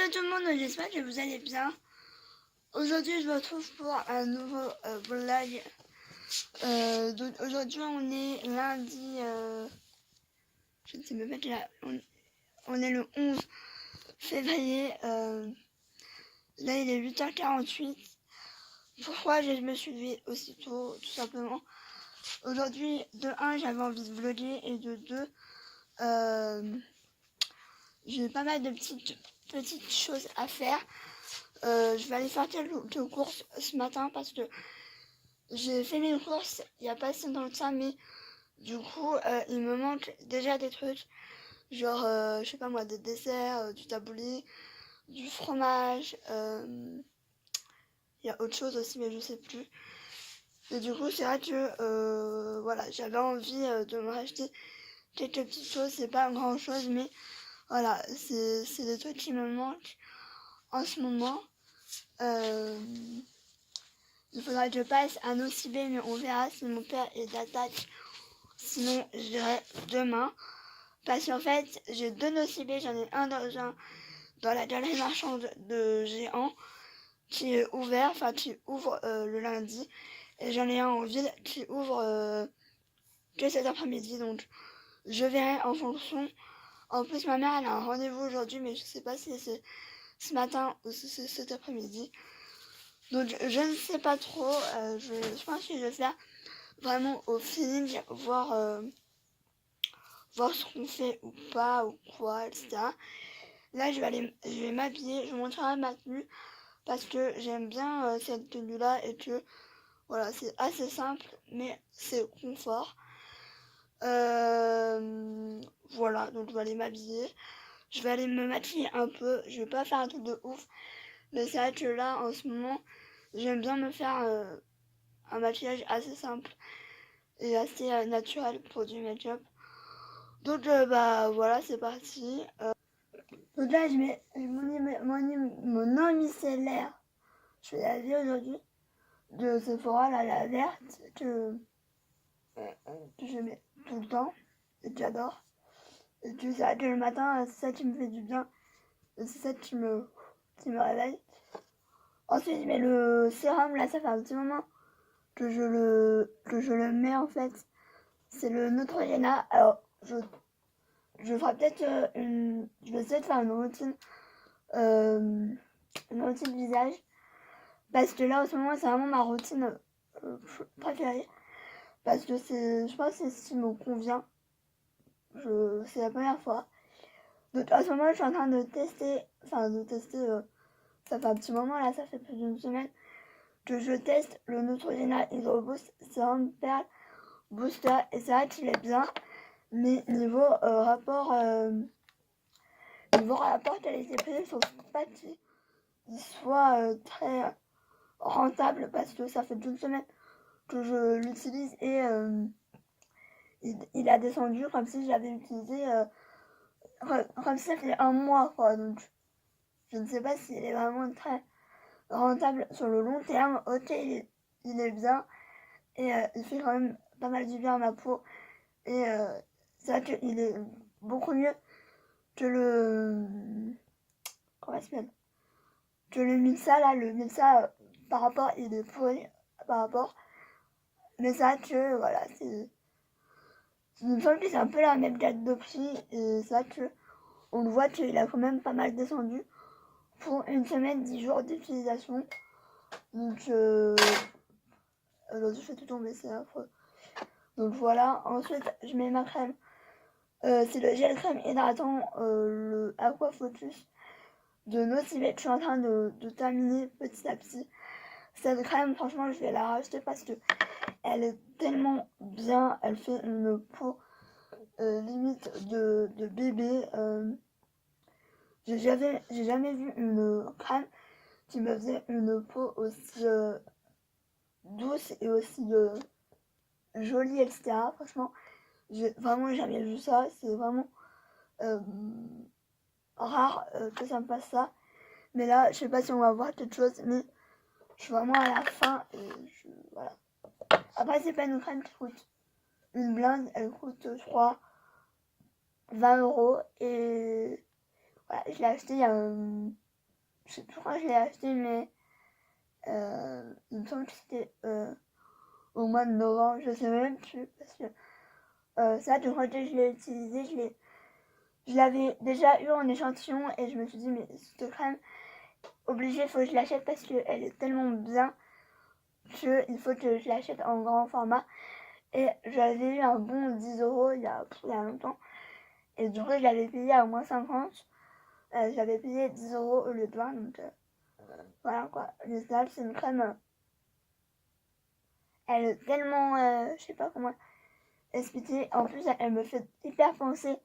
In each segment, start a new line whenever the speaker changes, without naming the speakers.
Hello tout le monde, j'espère que vous allez bien. Aujourd'hui je vous retrouve pour un nouveau vlog. Donc aujourd'hui on est lundi, je ne sais même pas quelle heure, on est le 11 février. Là il est 8h48. Pourquoi je me suis levée aussitôt? Tout simplement. Aujourd'hui, de 1 j'avais envie de vlogger et de 2 j'ai pas mal de petites choses à faire. Je vais aller faire quelques courses ce matin parce que j'ai fait mes courses il n'y a pas si longtemps que ça, mais du coup il me manque déjà des trucs, genre je sais pas moi, des desserts, du taboulé, du fromage, il y a autre chose aussi mais je sais plus. Et du coup c'est vrai que voilà, j'avais envie de me racheter quelques petites choses, c'est pas grand chose mais voilà, c'est des trucs qui me manquent en ce moment. Il faudra que je passe un OCB, mais on verra si mon père est d'attaque. Sinon, je dirai demain. Parce qu'en fait, j'ai 2 OCB. J'en ai un dans la galerie marchande de Géant qui est ouvert, enfin qui ouvre le lundi. Et j'en ai un en ville qui ouvre que cet après-midi. Donc, je verrai en fonction. En plus, ma mère, elle a un rendez-vous aujourd'hui, mais je sais pas si c'est ce matin ou si c'est cet après-midi. Donc je ne sais pas trop, je pense que je vais faire vraiment au feeling, voir ce qu'on fait ou pas, ou quoi, etc. Là je vais m'habiller, je vous montrerai ma tenue, parce que j'aime bien cette tenue là et que voilà, c'est assez simple, mais c'est confort. Voilà, donc je vais aller m'habiller, je vais aller me maquiller un peu, je vais pas faire un truc de ouf, mais c'est vrai que là en ce moment, j'aime bien me faire un maquillage assez simple et assez naturel pour du make-up. Donc bah voilà, c'est parti. Donc là je mets mon eau micellaire. Je vais la vie aujourd'hui de Sephora, là, la verte que je mets tout le temps et que j'adore. Et que c'est vrai que le matin, c'est ça qui me fait du bien. Et c'est ça qui me réveille. Ensuite je mets le sérum, là ça fait un petit moment que je le mets en fait. C'est le Neutrogena. Alors, je ferai peut-être je vais essayer de faire une routine visage. Parce que là, en ce moment, c'est vraiment ma routine préférée. Parce que je pense que c'est ce qui me convient. C'est la première fois. Donc, en ce moment, je suis en train de tester. Ça fait un petit moment, là, ça fait plus d'une semaine que je teste le Neutrogena Hydro Boost Sérum Perle Booster. Et c'est vrai qu'il est bien. Mais niveau rapport qualité-prix, je trouve pas qu'il soit très rentable parce que ça fait toute semaine que je l'utilise et il a descendu comme si j'avais utilisé comme si ça fait un mois quoi. Donc je ne sais pas s'il est vraiment très rentable sur le long terme. Ok, il est bien et il fait quand même pas mal du bien à ma peau et c'est vrai qu'il est beaucoup mieux que le comment ça s'appelle, que le Milsa là, le Milsa par rapport il est pourri par rapport, mais c'est vrai que voilà, il me semble que c'est un peu la même gamme de prix et c'est vrai que on le voit qu'il a quand même pas mal descendu pour une semaine, 10 jours d'utilisation. Donc aujourd'hui je fais tout tomber, c'est affreux. Donc voilà, ensuite je mets ma crème, c'est le gel crème hydratant, le Aqua Focus de Nocivec. Je suis en train de terminer petit à petit cette crème. Franchement je vais la racheter parce que elle est tellement bien, elle fait une peau limite de bébé. J'ai jamais vu une crème qui me faisait une peau aussi douce et aussi jolie, etc. Franchement, j'ai vraiment jamais vu ça. C'est vraiment rare que ça me fasse ça. Mais là, je sais pas si on va voir quelque chose, mais je suis vraiment à la fin et voilà. Après, c'est pas une crème qui coûte une blinde, elle coûte, je crois, 20 € et voilà, je l'ai acheté il y a je sais plus quand je l'ai acheté, mais il me semble que c'était au mois de novembre, je sais même plus, parce que ça, de quand je l'ai utilisé, je l'avais déjà eu en échantillon et je me suis dit, mais cette crème, obligé, il faut que je l'achète parce qu'elle est tellement bien qu'il faut que je l'achète en grand format. Et j'avais eu un bon 10 € il y a longtemps. Et du coup, je l'avais payé à au moins 50. J'avais payé 10 € au lieu de 20. Donc voilà quoi. Le Snap, c'est une crème. Elle est tellement. Je sais pas comment expliquer. En plus, elle me fait hyper penser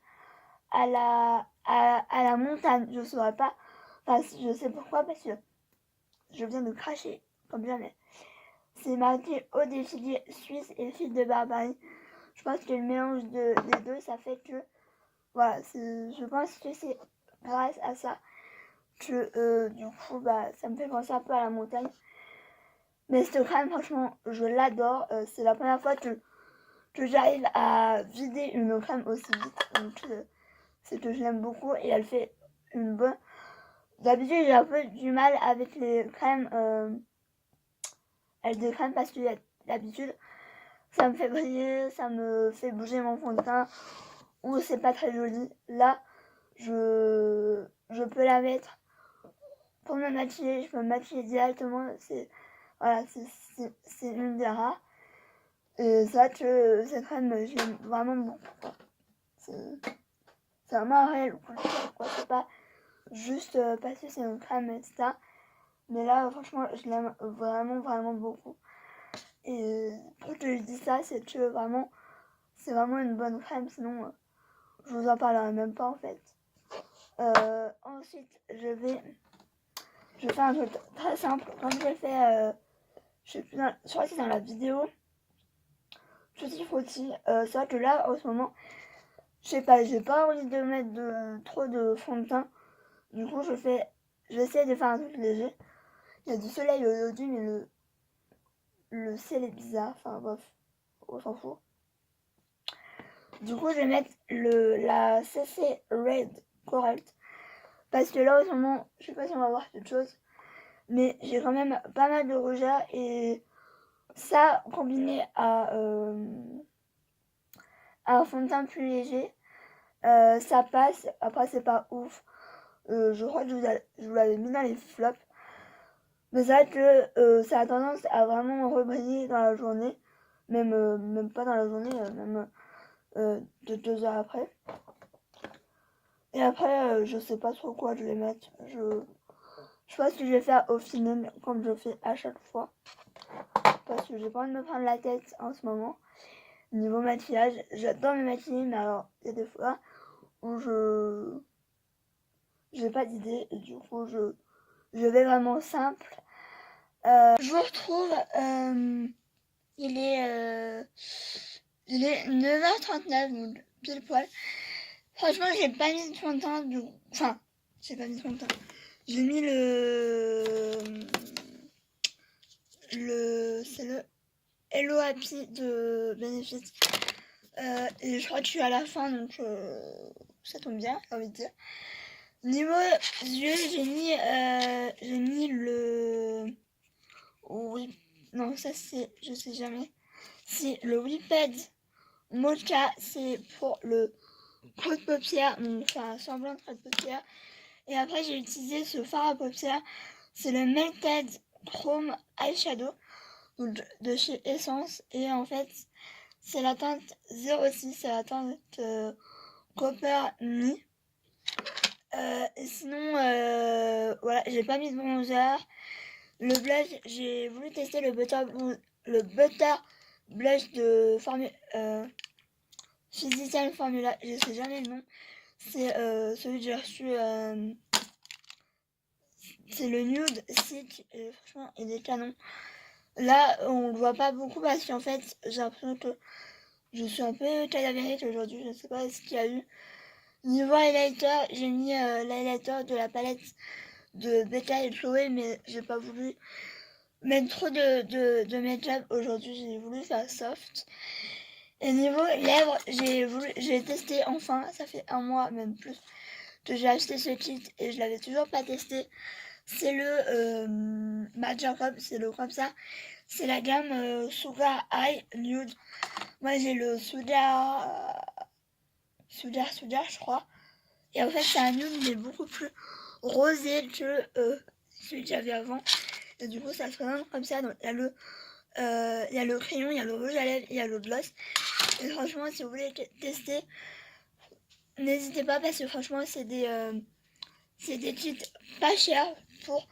à la montagne. Je saurais pas. Enfin, je sais pourquoi, parce que je viens de cracher comme jamais. C'est marqué eau défilée suisse et fil de Barbarie. Je pense que le mélange des deux, ça fait que. Voilà, je pense que c'est grâce à ça que du coup, bah, ça me fait penser un peu à la montagne. Mais cette crème, franchement, je l'adore. C'est la première fois que j'arrive à vider une crème aussi vite. Donc, c'est que je l'aime beaucoup et elle fait une bonne. D'habitude, j'ai un peu du mal avec les crèmes. Avec des crèmes parce que d'habitude, ça me fait briller, ça me fait bouger mon fond de teint ou c'est pas très joli. Là, je peux la mettre pour me maquiller, je peux me maquiller directement. Voilà, c'est une des rares. Et ça, que cette crème, je l'aime vraiment beaucoup. C'est vraiment un réel quoi. C'est pas juste parce que c'est une crème, etc. Mais là, franchement, je l'aime vraiment, vraiment beaucoup. Et pourquoi je dis ça, c'est que vraiment, c'est vraiment une bonne crème. Sinon, je vous en parlerai même pas en fait. Ensuite, je vais faire un truc très simple. Comme j'ai fait, je sais plus, je crois que c'est dans la vidéo Tutti Frutti. C'est vrai que là, en ce moment, je sais pas, j'ai pas envie de mettre trop de fond de teint. Du coup, j'essaie de faire un truc léger. Il y a du soleil aujourd'hui, mais le ciel est bizarre. Enfin bref, on s'en fout. Du coup, je vais mettre la CC Red Coral. Parce que là, en ce moment, je sais pas si on va voir quelque chose. Mais j'ai quand même pas mal de rougeur. Et ça, combiné à un fond de teint plus léger, ça passe. Après, c'est pas ouf. Je crois que je vous l'avais mis dans les flops. Mais c'est vrai que ça a tendance à vraiment rebriller dans la journée. Même pas dans la journée, même de 2 heures après. Et après, je sais pas trop quoi je vais mettre. Je pense que je vais faire au final comme je fais à chaque fois. Parce que j'ai pas envie de me prendre la tête en ce moment. Niveau maquillage, j'adore me maquiller, mais alors il y a des fois où j'ai pas d'idée et du coup je vais vraiment simple. Je vous retrouve, il est 9h39, donc pile poil. Franchement, j'ai pas mis de fond de teint, enfin, j'ai pas mis de fond de teint. J'ai mis c'est le Hello Happy de Benefit. Et je crois que je suis à la fin, donc ça tombe bien, j'ai envie de dire. Niveau yeux, j'ai mis le... Oui, non, ça c'est... Je sais jamais. C'est le Whipped Mocha, c'est pour le creux de paupière, donc enfin semblant de creux de paupière. Et après, j'ai utilisé ce fard à paupières. C'est le Melted Chrome Eyeshadow de chez Essence. Et en fait, c'est la teinte 06, c'est la teinte Copper Me. Et sinon, voilà, j'ai pas mis de bronzer. Le blush, j'ai voulu tester le butter blush de Physician Formula. Je sais jamais le nom. C'est celui que j'ai reçu. C'est le Nude Silk. Et franchement, il est canon. Là, on le voit pas beaucoup parce qu'en fait, j'ai l'impression que je suis un peu cadavérique aujourd'hui. Je sais pas ce qu'il y a eu. Niveau highlighter, j'ai mis l'highlighter de la palette de Becca et Chloé, mais j'ai pas voulu mettre trop de make-up aujourd'hui. J'ai voulu faire soft. Et niveau lèvres, j'ai testé enfin, ça fait un mois, même plus, que j'ai acheté ce kit et je l'avais toujours pas testé. C'est le Jacob, c'est le comme ça. C'est la gamme Sugar High Nude. Moi j'ai le Sugar, je crois. Et en fait c'est un nude mais beaucoup plus rosé que celui que j'avais avant. Et du coup ça se présente comme ça. Donc il y a le crayon, il y a le rouge à lèvres, il y a le gloss. Et franchement si vous voulez tester, n'hésitez pas parce que franchement c'est des kits pas chers pour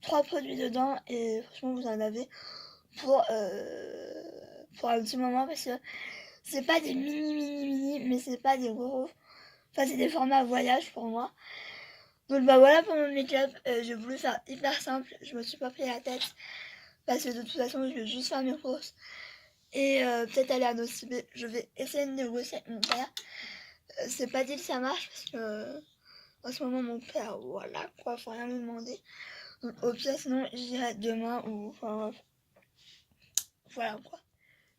3 produits dedans. Et franchement vous en avez pour un petit moment parce que c'est pas des mini mais c'est pas des gros. Enfin c'est des formats voyage pour moi. Donc bah voilà pour mon make-up, j'ai voulu faire hyper simple, je me suis pas pris la tête parce que de toute façon je vais juste faire mes courses et peut-être aller à Nocibé. Je vais essayer de négocier avec mon père. C'est pas dit que ça marche parce que en ce moment mon père, voilà quoi, faut rien lui demander. Donc au pire sinon j'irai demain ou enfin voilà quoi.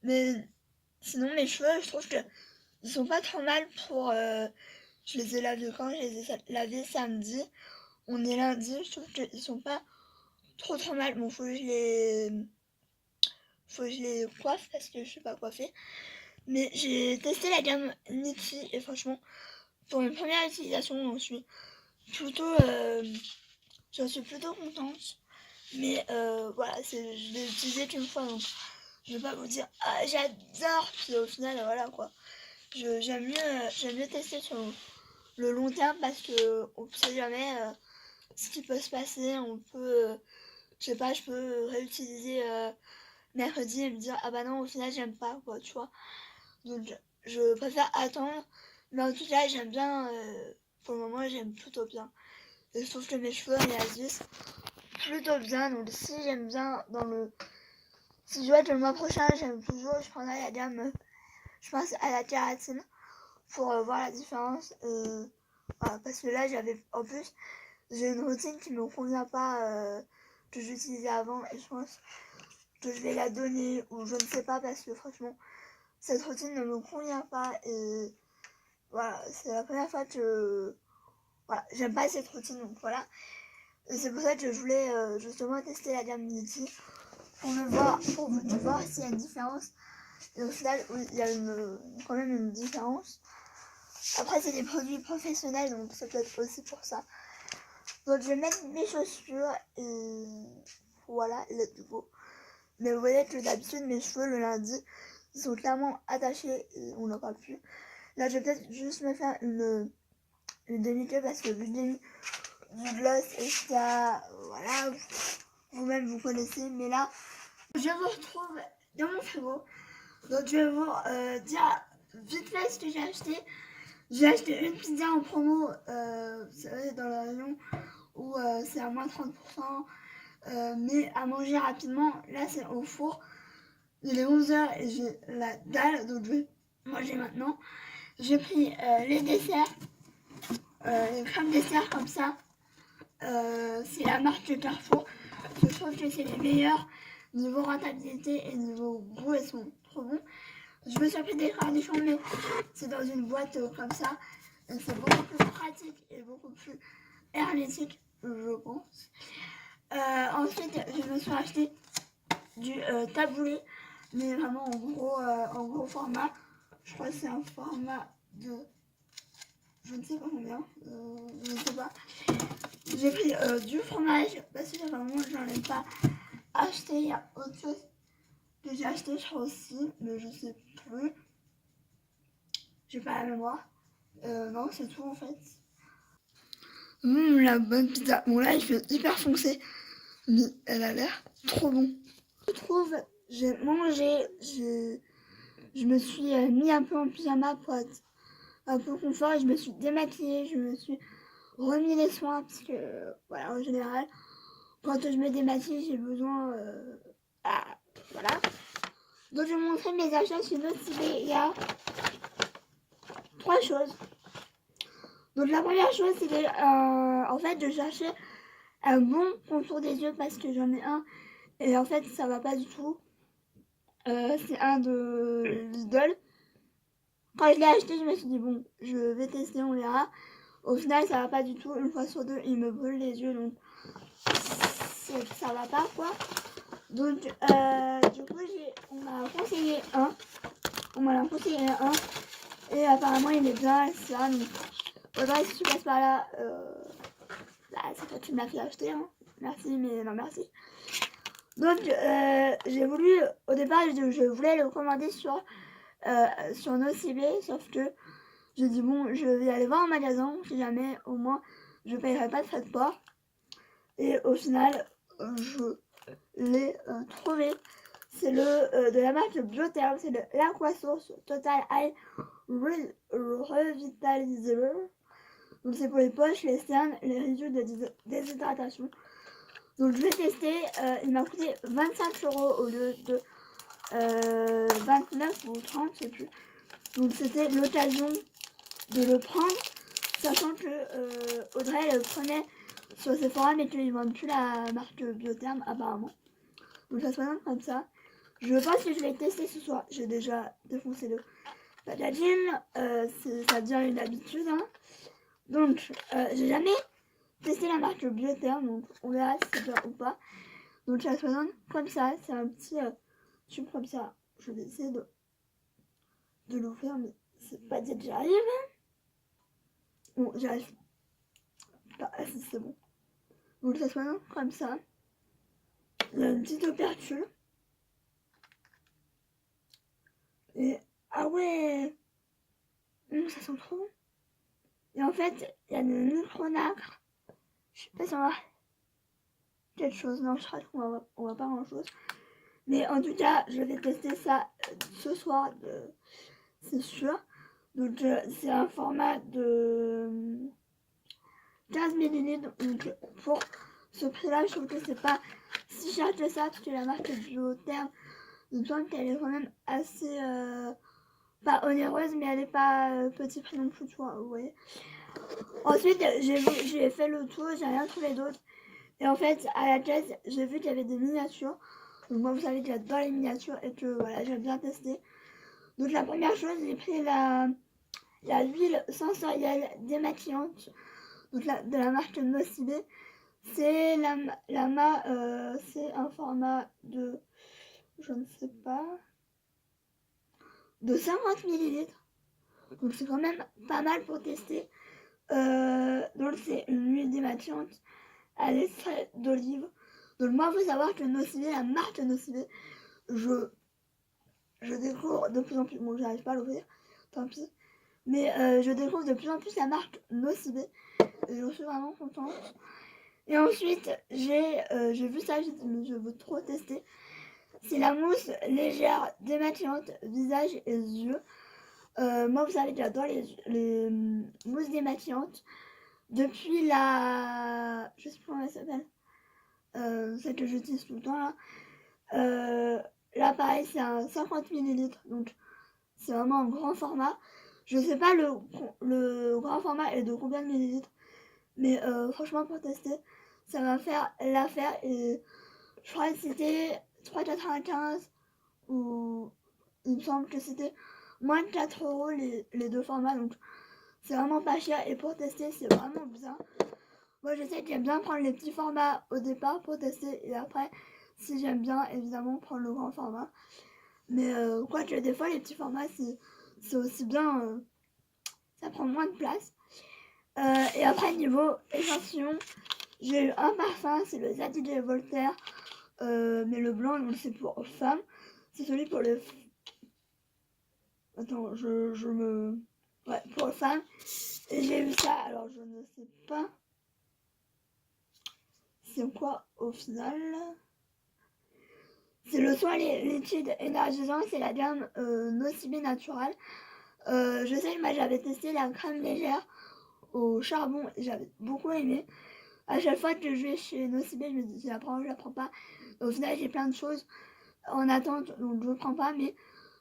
Mais sinon mes cheveux je trouve que ils sont pas trop mal pour je les ai lavés quand je les ai lavés samedi. On est lundi, je trouve qu'ils sont pas trop mal. Bon, faut que je les coiffe parce que je suis pas coiffée. Mais j'ai testé la gamme Nixie et franchement, pour une première utilisation, plutôt, j'en suis plutôt contente. Mais voilà, je l'ai utilisé qu'une fois, donc je vais pas vous dire ah j'adore. Puis au final, voilà quoi. J'aime mieux tester sur le long terme parce que on sait jamais ce qui peut se passer. On peut je sais pas, je peux réutiliser mercredi et me dire ah bah non au final j'aime pas quoi, tu vois. Donc je préfère attendre. Mais en tout cas j'aime bien, pour le moment j'aime plutôt bien. Et je trouve que mes cheveux réagissent plutôt bien. Donc si j'aime bien si je vois que le mois prochain j'aime toujours, je prendrai la gamme, je pense à la kératine pour voir la différence. Voilà, parce que là en plus j'ai une routine qui me convient pas, que j'utilisais avant et je pense que je vais la donner ou je ne sais pas parce que franchement cette routine ne me convient pas et voilà c'est la première fois que voilà j'aime pas cette routine donc voilà et c'est pour ça que je voulais justement tester la gamme Niti pour voir s'il y a une différence et au final oui, il y a quand même une différence. Après c'est des produits professionnels donc c'est peut-être aussi pour ça. Donc je vais mettre mes chaussures et voilà let's go. Mais vous voyez que d'habitude mes cheveux le lundi ils sont clairement attachés et on n'en parle plus. Là je vais peut-être juste me faire une demi-queue parce que vu que j'ai mis du gloss et ça voilà vous-même vous connaissez. Mais là je vous retrouve dans mon frigo. Donc je vais vous dire vite fait ce que j'ai acheté. J'ai acheté une pizza en promo, c'est dans le rayon où c'est à moins 30%. Mais à manger rapidement, là c'est au four. Il est 11h et j'ai la dalle, donc je vais manger maintenant. J'ai pris les desserts, les crèmes dessert comme ça. C'est la marque Carrefour. Je trouve que c'est les meilleurs niveau rentabilité et niveau goût, elles sont trop bons. Je me suis pris des cornichons, mais c'est dans une boîte comme ça. Et c'est beaucoup plus pratique et beaucoup plus hermétique, je pense. Ensuite, je me suis acheté du taboulé, mais vraiment en gros format. Je crois que c'est un format de je ne sais pas combien, je ne sais pas. J'ai pris du fromage parce que vraiment j'en ai pas acheté. Il y a autre chose que j'ai acheté, je crois aussi, mais je sais plus. J'ai pas la mémoire. Non, c'est tout en fait. La bonne pizza. Bon là, il fait hyper foncé, mais elle a l'air trop bon. Je trouve, j'ai mangé, je me suis mis un peu en pyjama pour être un peu confort et je me suis démaquillée, je me suis remis les soins parce que voilà en général quand je me démaquille j'ai besoin voilà. Donc je vais vous montrer mes achats chez Nocibé. Il y a 3 choses. Donc la première chose c'est que en fait je cherchais un bon contour des yeux parce que j'en ai un et en fait ça va pas du tout. C'est un de Lidl. Quand je l'ai acheté je me suis dit bon je vais tester, on verra. Au final, ça va pas du tout. Une fois sur deux, il me brûle les yeux, donc ça va pas, quoi. Donc, du coup, on m'a conseillé un. On m'en a conseillé un. Et apparemment, il est bien, ça. Donc, Audrey, si tu passes par là, c'est toi qui me l'as fait acheter. Hein. Merci, mais non, merci. Donc, j'ai voulu, au départ, je voulais le commander sur Nocibé, sauf que j'ai dit, bon, je vais aller voir en magasin, si jamais, au moins, je ne payerai pas de frais de port. Et au final, je l'ai trouvé. C'est le de la marque Biotherm, c'est le l'Aquasource Total Eye Revitalizer. Donc c'est pour les poches, les cernes, les résidus de déshydratation. Donc je l'ai testé, il m'a coûté 25 € au lieu de 29 ou 30, je sais plus. Donc c'était l'occasion de le prendre, sachant que Audrey le prenait sur ses forums et qu'ils ne vendent plus la marque Biotherm apparemment. Donc ça se présente comme ça. Je pense que je vais tester ce soir. J'ai déjà défoncé le packaging. Ça devient une habitude. Hein. Donc, j'ai jamais testé la marque Biotherm. Donc, on verra si c'est bien ou pas. Donc, ça se présente comme ça. C'est un petit tube comme ça. Je vais essayer de l'ouvrir, mais c'est pas dit que j'arrive. Bon, j'arrive pas. Ah, si, c'est bon. Donc, ça se présente comme ça. Il y a une petite ouverture. Et ah ouais, ça sent trop bon. Et en fait, il y a le micronacre. Je sais pas si on va quelque chose. Non, je crois qu'on va pas grand chose. Mais en tout cas, je vais tester ça ce soir, c'est sûr. Donc, c'est un format de 15 ml. Donc, pour ce prix-là, je trouve que c'est pas si cher que ça, parce que la marque Biotherm, il me semble qu'elle est quand même assez. Pas onéreuse, mais elle est pas petit prix non plus, tu vois, vous voyez. Ensuite, j'ai fait le tour, j'ai rien trouvé d'autre. Et en fait, à la caisse, j'ai vu qu'il y avait des miniatures. Donc moi, vous savez que j'adore les miniatures et que voilà, j'aime bien tester. Donc la première chose, j'ai pris la huile sensorielle démaquillante, donc de la marque Nocibé. C'est c'est un format de, je ne sais pas, de 50 ml. Donc c'est quand même pas mal pour tester. Donc c'est une huile démaquillante à l'extrait d'olive. Donc moi, il faut savoir que Nocibé, la marque Nocibé, je découvre de plus en plus, bon j'arrive pas à l'ouvrir, tant pis, mais je découvre de plus en plus la marque Nocibé et je suis vraiment contente. Et ensuite, j'ai vu ça, j'ai dit mais je veux trop tester. C'est la mousse légère démaquillante visage et yeux. Moi, vous savez que j'adore les mousses démaquillantes. Depuis je sais plus comment elle s'appelle, celle que j'utilise tout le temps là. Là, pareil, c'est un 50 ml, donc c'est vraiment un grand format. Je sais pas le grand format est de combien de millilitres, mais franchement, pour tester, ça va faire l'affaire. Et je crois que c'était 3,95 ou il me semble que c'était moins de 4 € les deux formats, donc c'est vraiment pas cher. Et pour tester, c'est vraiment bien. Moi, je sais que j'aime bien prendre les petits formats au départ pour tester, et après, si j'aime bien, évidemment, prendre le grand format. Mais quoique des fois, les petits formats, c'est aussi bien, ça prend moins de place. Et après, niveau échantillon, j'ai eu un parfum, c'est le Zadie Voltaire, mais le blanc, donc c'est pour femmes. C'est celui pour le... Attends, Ouais, pour femmes. Et j'ai eu ça, alors je ne sais pas c'est quoi au final. C'est le soin liquide énergisant, c'est la gamme Nocibé Natural. Je sais, moi j'avais testé la crème légère au charbon et j'avais beaucoup aimé. À chaque fois que je vais chez Nocibé, je me dis je la prends, je la prends pas. Au final, j'ai plein de choses en attente, donc je ne prends pas, mais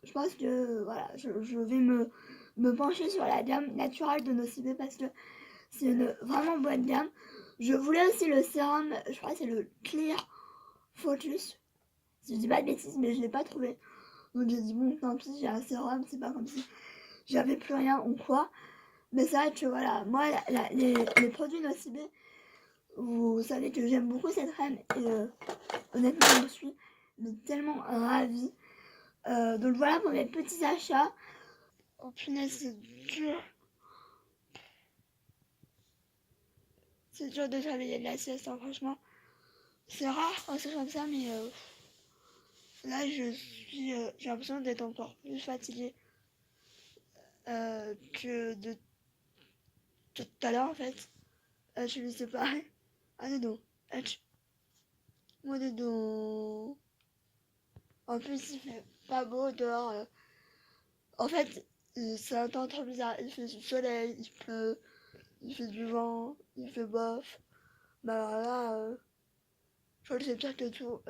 je pense que voilà, je vais me pencher sur la gamme naturelle de Nocibé parce que c'est une vraiment bonne gamme. Je voulais aussi le sérum, je crois que c'est le Clear Focus. Si je dis pas de bêtises, mais je l'ai pas trouvé. Donc j'ai dit bon, tant pis, j'ai un sérum, c'est pas comme si j'avais plus rien ou quoi. Mais c'est vrai que voilà, moi, les produits Nocibé, vous savez que j'aime beaucoup cette crème et honnêtement, je suis tellement ravie. Donc voilà pour mes petits achats. Oh punaise, c'est dur. C'est dur de travailler de la sieste, hein, franchement. C'est rare quand c'est comme ça, mais là, j'ai l'impression d'être encore plus fatiguée que de tout à l'heure, en fait. Je ne sais pas. Ah, non. Moi, dedans. En plus, il fait pas beau dehors. En fait, c'est un temps trop bizarre. Il fait du soleil, il pleut, il fait du vent, il fait bof. Bah alors là, je crois que c'est pire que tout.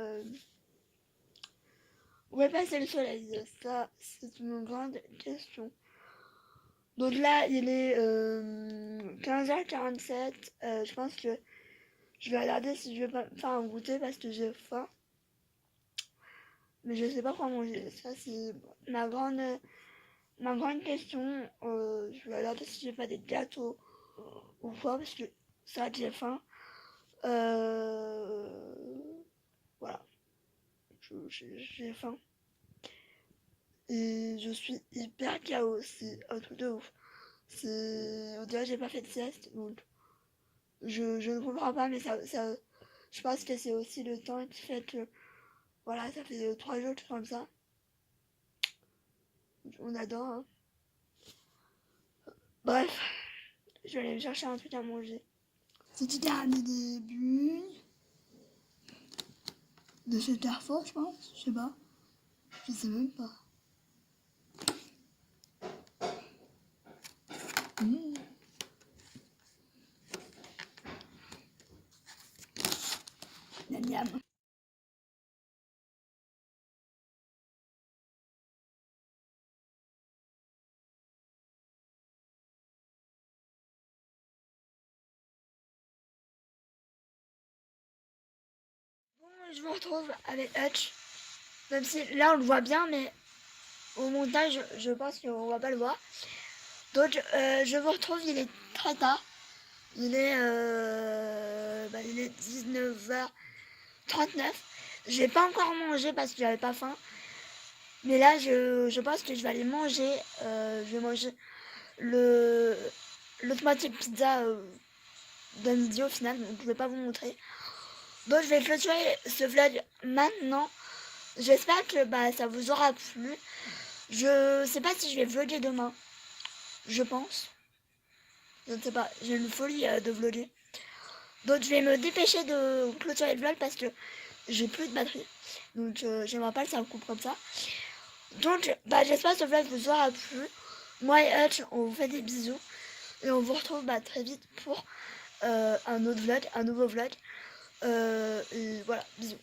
Où est passé le soleil? Ça, c'est une grande question. Donc là, il est 15h47. Je pense que je vais regarder si je vais pas me faire un goûter parce que j'ai faim. Mais je sais pas quoi manger. Ça, c'est ma grande question. Je vais regarder si j'ai pas des gâteaux ou quoi parce que ça, j'ai faim. Voilà. J'ai faim. Et je suis hyper KO. C'est un truc de ouf. On dirait que j'ai pas fait de sieste. Donc, je ne comprends pas, mais je pense que c'est aussi le temps qui fait que, voilà, ça fait 3 jours que je suis comme ça. On adore, hein. Bref, je vais aller me chercher un truc à manger. C'était le début de ce carrefour, je pense. Je sais pas. Je sais même pas. Mmh. Miam miam. Bon, je vous retrouve avec Hutch. Même si là on le voit bien, mais au montage, je pense qu'on va pas le voir. Donc, je vous retrouve, il est très tard. Il est 19h39. J'ai pas encore mangé parce que j'avais pas faim. Mais là, je pense que je vais aller manger. Je vais manger l'autre moitié de pizza de midi au final. Donc, je vais pas vous montrer. Donc, je vais clôturer ce vlog maintenant. J'espère que ça vous aura plu. Je sais pas si je vais vlogger demain. Je pense. Je ne sais pas. J'ai une folie de vlogger. Donc je vais me dépêcher de clôturer le vlog parce que j'ai plus de batterie. Donc j'aimerais pas que ça me coupe comme ça. Donc j'espère que ce vlog vous aura plu. Moi et Hutch, on vous fait des bisous. Et on vous retrouve très vite pour un autre vlog, un nouveau vlog. Et voilà, bisous.